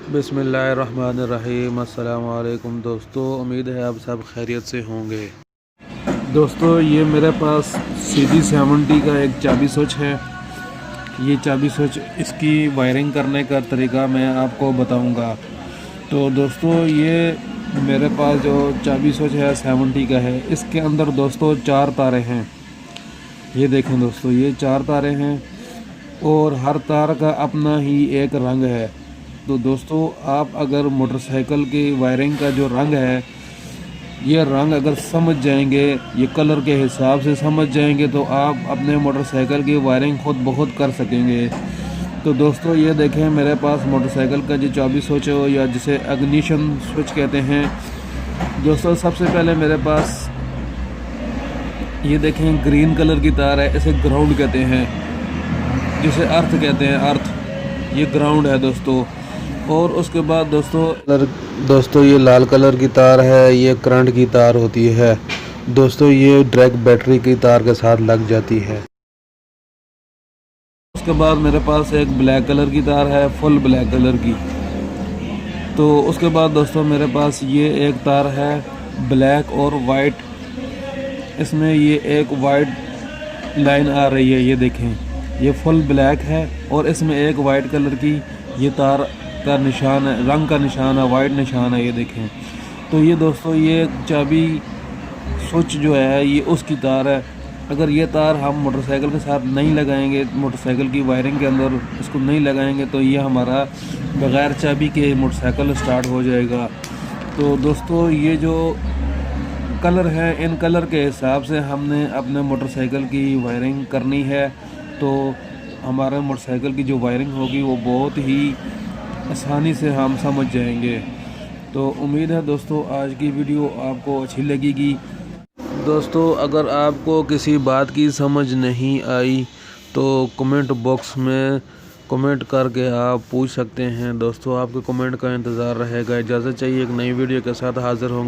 बिस्मिल्लाहिर्रहमानिर्रहीम। अस्सलाम वालेकुम दोस्तों, उम्मीद है आप सब खैरियत से होंगे। दोस्तों, ये मेरे पास CD70 का एक चाबी स्विच है। ये चाबी स्विच, इसकी वायरिंग करने का तरीका मैं आपको बताऊंगा। तो दोस्तों, ये मेरे पास जो चाबी स्विच है 70 का है। इसके अंदर दोस्तों 4 तारें हैं। ये देखें दोस्तों, ये 4 तारें हैं और हर तार का अपना ही एक रंग है। तो दोस्तों, आप अगर मोटरसाइकिल की वायरिंग का जो रंग है, ये रंग अगर समझ जाएंगे, ये कलर के हिसाब से समझ जाएंगे, तो आप अपने मोटरसाइकिल की वायरिंग खुद बहुत कर सकेंगे। तो दोस्तों, ये देखें मेरे पास मोटरसाइकिल का जो चाबी स्विच हो, या जिसे इग्निशन स्विच कहते हैं। दोस्तों, सबसे पहले मेरे पास ये देखें ग्रीन कलर की तार है, इसे ग्राउंड कहते हैं, जिसे अर्थ कहते हैं, अर्थ। ये ग्राउंड है दोस्तों। और उसके बाद दोस्तों ये लाल कलर की तार है, ये करंट की तार होती है दोस्तों। ये डायरेक्ट बैटरी की तार के साथ लग जाती है। उसके बाद मेरे पास एक ब्लैक कलर की तार है, फुल ब्लैक कलर की। तो उसके बाद दोस्तों मेरे पास ये एक तार है ब्लैक और वाइट। इसमें ये एक वाइट लाइन आ रही है, ये देखें, ये फुल ब्लैक है और इसमें एक वाइट कलर की ये तार का निशान है, रंग का निशान है, वाइट निशान है, ये देखें। तो ये दोस्तों, ये चाबी स्विच जो है, ये उसकी तार है। अगर ये तार हम मोटरसाइकिल के साथ नहीं लगाएंगे, मोटरसाइकिल की वायरिंग के अंदर इसको नहीं लगाएंगे, तो ये हमारा बग़ैर चाबी के मोटरसाइकिल स्टार्ट हो जाएगा। तो दोस्तों, ये जो कलर है, इन कलर के हिसाब से हमने अपने मोटरसाइकिल की वायरिंग करनी है। तो हमारे मोटरसाइकिल की जो वायरिंग होगी वो बहुत ही आसानी से हम समझ जाएंगे। तो उम्मीद है दोस्तों आज की वीडियो आपको अच्छी लगेगी। दोस्तों, अगर आपको किसी बात की समझ नहीं आई तो कमेंट बॉक्स में कमेंट करके आप पूछ सकते हैं। दोस्तों, आपके कमेंट का इंतज़ार रहेगा। इजाज़त चाहिए, एक नई वीडियो के साथ हाज़िर होंगे।